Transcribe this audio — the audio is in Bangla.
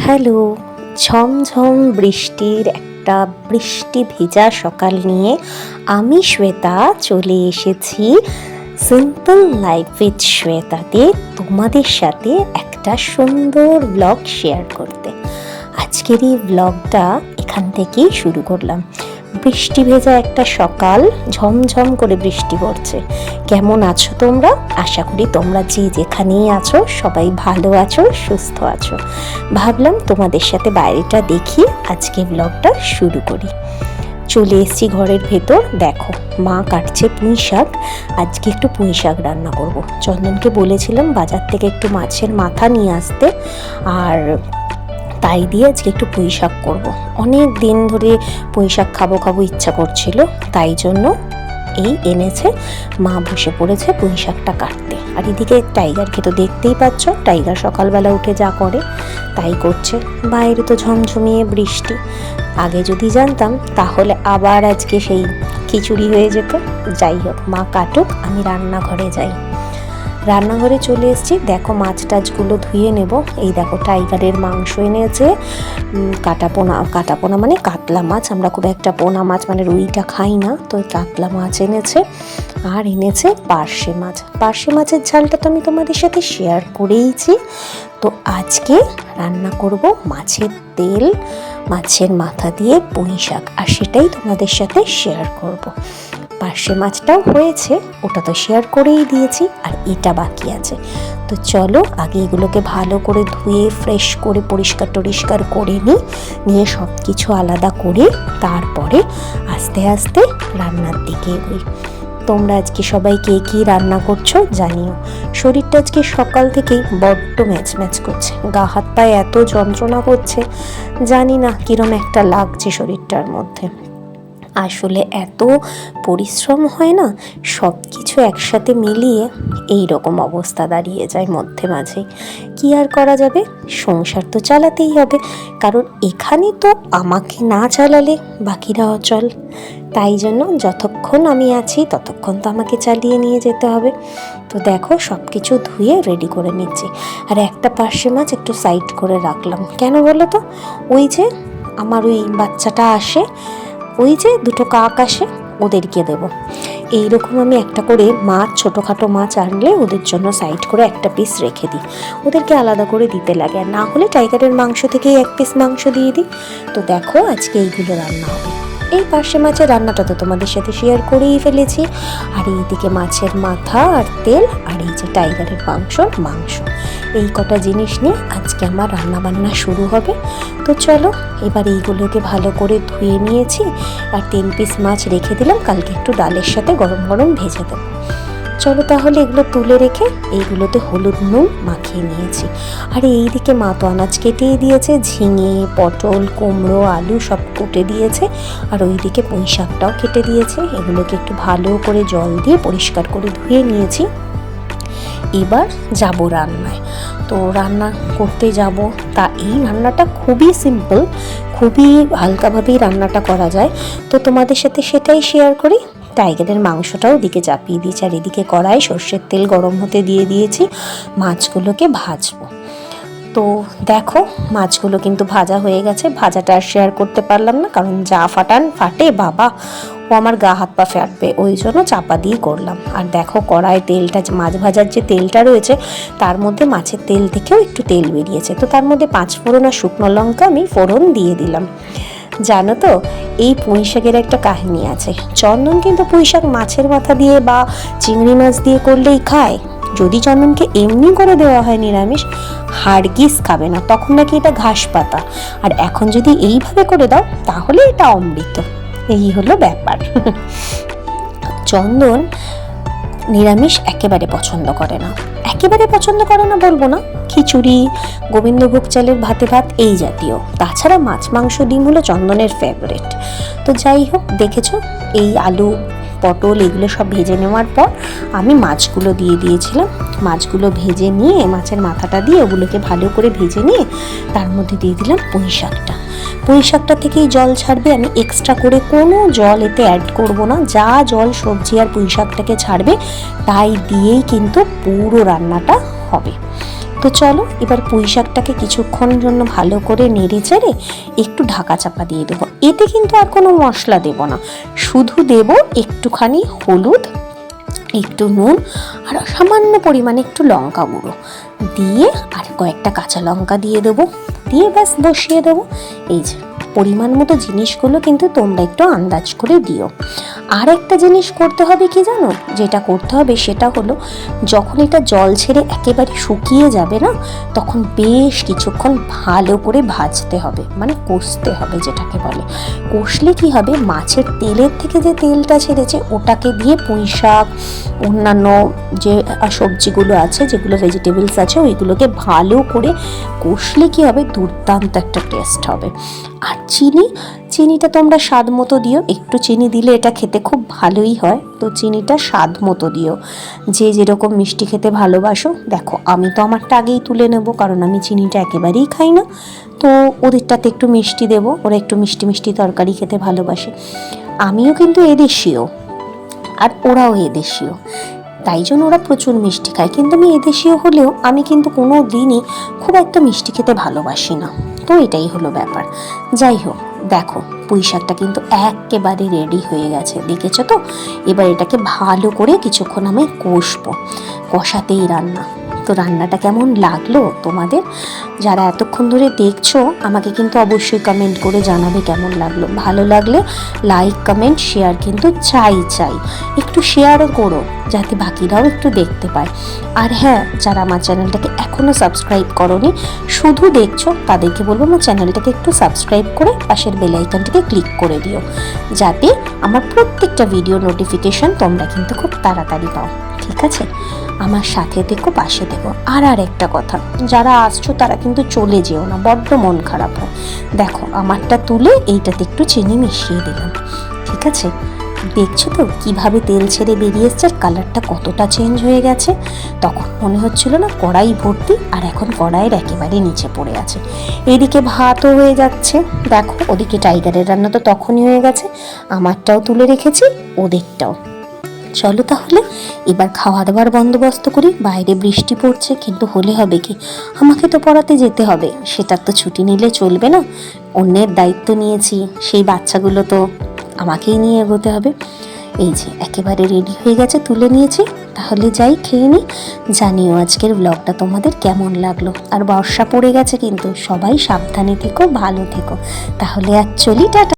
হ্যালো, ঝমঝম বৃষ্টির একটা বৃষ্টি ভেজা সকাল নিয়ে আমি শ্বেতা চলে এসেছি সিম্পল লাইফ উইথ শ্বেতাতে তোমাদের সাথে একটা সুন্দর ব্লগ শেয়ার করতে। আজকের এই ব্লগটা এখান থেকেই শুরু করলাম। বৃষ্টি ভেজা একটা সকাল, ঝমঝম করে বৃষ্টি পড়ছে। কেমন আছো তোমরা? আশা করি তোমরা যে যেখানেই আছো সবাই ভালো আছো, সুস্থ আছো। ভাবলাম তোমাদের সাথে বাইরেটা দেখি আজকে ব্লগটা শুরু করি। চলে এসেছি ঘরের ভেতর। দেখো, মা কাটছে পুঁই শাক। আজকে একটু পুঁই শাক রান্না করব। চন্দনকে বলেছিলাম বাজার থেকে একটু মাছের মাথা নিয়ে আসতে, আর তাই দিয়ে আজকে একটু পুঁই শাক করবো। অনেক দিন ধরে পুঁই শাক খাবো ইচ্ছা করছিল, তাই জন্য এই এনেছে। মা বসে পড়েছে পুঁই শাকটা কাটতে। আর এদিকে টাইগারকে তো দেখতেই পাচ্ছ, টাইগার সকালবেলা উঠে যা করে তাই করছে। বাইরে তো ঝমঝমিয়ে বৃষ্টি। আগে যদি জানতাম তাহলে আবার আজকে সেই খিচুড়ি হয়ে যেত। যাই হোক, মা কাটুক, আমি রান্নাঘরে যাই। রান্নাঘরে চলে এসেছি। দেখো, মাছ টাছগুলো ধুয়ে নেব। এই দেখো, টাইগারের মাংস এনেছে। কাটাপোনা মানে কাতলা মাছ। আমরা খুব একটা পোনা মাছ মানে রুইটা খাই না, তো কাতলা মাছ এনেছে। আর এনেছে পার্শে মাছ। পার্শে মাছের ঝালটা তো আমি তোমাদের সাথে শেয়ার করেইছি। তো আজকে রান্না করব মাছের তেল, মাছের মাথা দিয়ে পুঁই শাক, আর সেটাই তোমাদের সাথে শেয়ার করব। পার্শে মাছটাও হয়েছে, ওটা তো শেয়ার করেই দিয়েছি, আর এটা বাকি আছে। তো চলো আগে এগুলোকে ভালো করে ধুয়ে ফ্রেশ করে পরিষ্কার করে নিয়ে সব কিছু আলাদা করে তারপরে আস্তে আস্তে রান্নার দিকে এগোই। তোমরা আজকে সবাই কে কী রান্না করছো জানিও। শরীরটা আজকে সকাল থেকেই বড্ড ম্যাচ করছে, গা হাত পায়ে এত যন্ত্রণা করছে, জানি না কিরম একটা লাগছে শরীরটার মধ্যে। আসলে এত পরিশ্রম হয় না, সব কিছু একসাথে মিলিয়ে এই রকম অবস্থা দাঁড়িয়ে যায় মধ্যে মাঝে। কি আর করা যাবে, সংসার তো চালাতেই হবে, কারণ এখানে তো আমাকে না চালালে বাকিরা অচল। তাই জন্য যতক্ষণ আমি আছি ততক্ষণ তো আমাকে চালিয়ে নিয়ে যেতে হবে। তো দেখো, সব কিছু ধুয়ে রেডি করে নিচ্ছি। আর একটা পার্শে মাছ একটু সাইড করে রাখলাম। কেন বলো তো? ওই যে আমার ওই বাচ্চাটা আসে, ওই যে দুটো কাক আসে, ওদেরকে দেবো। এইরকম আমি একটা করে মাছ, ছোটোখাটো মাছ আনলে ওদের জন্য সাইড করে একটা পিস রেখে দিই। ওদেরকে আলাদা করে দিতে লাগে, আর না হলে টাইগারের মাংস থেকেই এক পিস মাংস দিয়ে দিই। তো দেখো, আজকে এইগুলো রান্না হবে। এই পার্শে মাছের রান্নাটা তো তোমাদের সাথে শেয়ার করেই ফেলেছি। আর এইদিকে মাছের মাথা আর তেল, আর এই যে টাইগারের মাংস, এই কটা জিনিস নিয়ে আজকে আমার রান্না বান্না শুরু হবে। তো চলো, এবার এইগুলোকে ভালো করে ধুয়ে নিয়েছি, আর 3 পিস মাছ রেখে দিলাম, কালকে একটু ডালের সাথে গরম ভেজে দেবো। চলো তাহলে এগুলো তুলে রেখে এইগুলোতে হলুদ নুন মাখিয়ে নিয়েছি। আর এইদিকে মা তো আনাজ কেটেই দিয়েছে, ঝিঙে, পটল, কুমড়ো, আলু সব কুটে দিয়েছে, আর ওইদিকে পুঁই শাকটাও কেটে দিয়েছে। এগুলোকে একটু ভালো করে জল দিয়ে পরিষ্কার করে ধুয়ে নিয়েছি। এবার যাব রান্নায়। তো রান্না করতে যাব। তা এই রান্নাটা খুবই সিম্পল, খুবই হালকাভাবেই রান্নাটা করা যায়। তো তোমাদের সাথে সেটাই শেয়ার করি। টাইগারের মাংসটাও দিকে চাপিয়ে দিয়েছি, আর এদিকে কড়াই সর্ষের তেল গরম হতে দিয়ে দিয়েছি। মাছগুলোকে ভাজবো। তো দেখো, মাছগুলো কিন্তু ভাজা হয়ে গেছে। ভাজাটা আর শেয়ার করতে পারলাম না, কারণ যা ফাটে বাবা, ও আমার গা হাত পা ফাটবে, ওই জন্য চাপা দিয়ে করলাম। আর দেখো, কড়াই তেলটা, মাছ ভাজার যে তেলটা রয়েছে তার মধ্যে মাছের তেল থেকেও একটু তেল বেরিয়েছে। তো তার মধ্যে 5 ফোড়ন আর শুকনো লঙ্কা আমি ফোড়ন দিয়ে দিলাম। জানো তো, এই পুঁই শাকের একটা কাহিনী আছে। চন্দন কিন্তু পুঁই শাক মাছের মাথা দিয়ে বা চিংড়ি মাছ দিয়ে করলেই খায়। যদি চন্দনকে এমনি করে দেওয়া হয় নিরামিষ, হারগিজ খাবে না, তখন নাকি এটা ঘাস পাতা। আর এখন যদি এইভাবে করে দাও তাহলে এটা অমৃত। এই হলো ব্যাপার। চন্দন নিরামিষ একেবারে পছন্দ করে না, বলবো না। খিচুড়ি, গোবিন্দভোগ চালের ভাত এই জাতীয়। তাছাড়া মাছ, মাংস, ডিম হলো চন্দনের ফেভারিট। তো যাই হোক, দেখেছো, এই আলু, পটল এগুলো সব ভেজে নেওয়ার পর আমি মাছগুলো দিয়ে দিয়েছিলাম। মাছগুলো ভেজে নিয়ে, মাছের মাথাটা দিয়ে ওগুলোকে ভালো করে ভেজে নিয়ে তার মধ্যে দিয়ে দিলাম পুঁই শাকটা থেকেই জল ছাড়বে। আমি এক্সট্রা করে কোনো জল এতে অ্যাড করব না। যা জল সবজি আর পুঁই শাকটাকে ছাড়বে তাই দিয়েই কিন্তু পুরো রান্নাটা হবে। তো চলো এবার পুঁই শাকটাকে কিছুক্ষণের জন্য ভালো করে নেড়ে চেড়ে একটু ঢাকা চাপা দিয়ে দেবো। এতে কিন্তু আর কোনো মশলা দেব না, শুধু দেব একটুখানি হলুদ, একটু নুন আর সামান্য পরিমাণে একটু লঙ্কা গুঁড়ো দিয়ে আর কয়েকটা কাঁচা লঙ্কা দিয়ে দেবো, দিয়ে ব্যাস বসিয়ে দেবো। এই যে পরিমাণ মতো জিনিসগুলো কিন্তু তোমরা একটু আন্দাজ করে দিও। আর একটা জিনিস করতে হবে কি জানো, যেটা করতে হবে সেটা হলো যখন এটা জল ছেড়ে একেবারে শুকিয়ে যাবে না, তখন বেশ কিছুক্ষণ ভালো করে ভাজতে হবে, মানে কষতে হবে যেটাকে বলে। কষলে কি হবে, মাছের তেলের থেকে যে তেলটা ছেড়েছে ওটাকে দিয়ে পুঁই শাক অন্যান্য যে সবজিগুলো আছে, যেগুলো ভেজিটেবলস আছে, ওইগুলোকে ভালো করে কষলে কি হবে, দুর্দান্ত একটা টেস্ট হবে। আর চিনিটা তোমরা স্বাদ মতো দিও, একটু চিনি দিলে এটা খেতে খুব ভালোই হয়, তো চিনিটা স্বাদ মতো দিও, যে যেরকম মিষ্টি খেতে ভালোবাসো। দেখো আমি তো আমারটা আগেই তুলে নেব, কারণ আমি চিনিটা একেবারেই খাই না, তো ওদেরটাতে একটু মিষ্টি দেবো, ওরা একটু মিষ্টি মিষ্টি তরকারি খেতে ভালোবাসে। আমিও কিন্তু এদেশীয় আর ওরাও এদেশীয়, তাই জন্য ওরা প্রচুর মিষ্টি খায়, কিন্তু আমি এদেশীয় হলেও আমি কিন্তু কোনো দিনই খুব একটা মিষ্টি খেতে ভালোবাসি না। তো এটাই হলো ব্যাপার। যাই হোক, দেখো পুঁই শাকটা কিন্তু একেবারে রেডি হয়ে গেছে, দেখেছো তো? এবার এটাকে ভালো করে কিছুক্ষণ আমি কষবো, কষাতেই রান্না। তো রান্নাটা কেমন লাগলো তোমাদের? যারা এতক্ষণ ধরে দেখছো আমাকে কিন্তু অবশ্যই কমেন্ট করে জানাবে কেমন লাগলো। ভালো লাগলে লাইক কমেন্ট শেয়ার কিন্তু চাই, একটু শেয়ারও করো যাতে বাকিরাও একটু দেখতে পায়। আর হ্যাঁ, যারা আমার চ্যানেলটাকে এখনও সাবস্ক্রাইব করোনি, শুধু দেখছো, তাদেরকে বলবো আমার চ্যানেলটাকে একটু সাবস্ক্রাইব করে পাশের বেল আইকনটাকে ক্লিক করে দিও, যাতে আমার প্রত্যেকটা ভিডিও নোটিফিকেশন তোমরা কিন্তু খুব তাড়াতাড়ি পাও। ঠিক আছে, আমার সাথে থেকো, পাশে থেকো। আর একটা কথা, যারা আসছো তারা কিন্তু চলে যেও না, বড্ড মন খারাপ হয়। দেখো আমারটা তুলে এইটাতে একটু চিনি মিশিয়ে দিলাম, ঠিক আছে? দেখছো তো কিভাবে তেল ছেড়ে বেরিয়ে এসছে, আর কালারটা কতটা চেঞ্জ হয়ে গেছে। তখন মনে হচ্ছিল না কড়াই ভর্তি, আর এখন কড়াইয়ের একেবারে নিচে পড়ে আছে। এদিকে ভাতও হয়ে যাচ্ছে, দেখো ওদিকে টাইগারের রান্না তো তখনই হয়ে গেছে, আমারটাও তুলে রেখেছি, ওদেরটাও। চলো তাহলে এবার খাওয়া দাওয়ার বন্দোবস্ত করি। বাইরে বৃষ্টি পড়ছে, কিন্তু হলে হবে কি, আমাকে তো পড়াতে যেতে হবে, সেটার তো ছুটি নিলে চলবে না। অন্যের দায়িত্ব নিয়েছি, সেই বাচ্চাগুলো তো আমাকেই নিয়ে এগোতে হবে। এই যে একেবারে রেডি হয়ে গেছে, তুলে নিয়েছি। তাহলে যাই খেয়ে নিই। জানিও আজকের ব্লগটা তোমাদের কেমন লাগলো। আর বর্ষা পড়ে গেছে, কিন্তু সবাই সাবধানে থেকো, ভালো থেকো। তাহলে আর চলি, টাটা।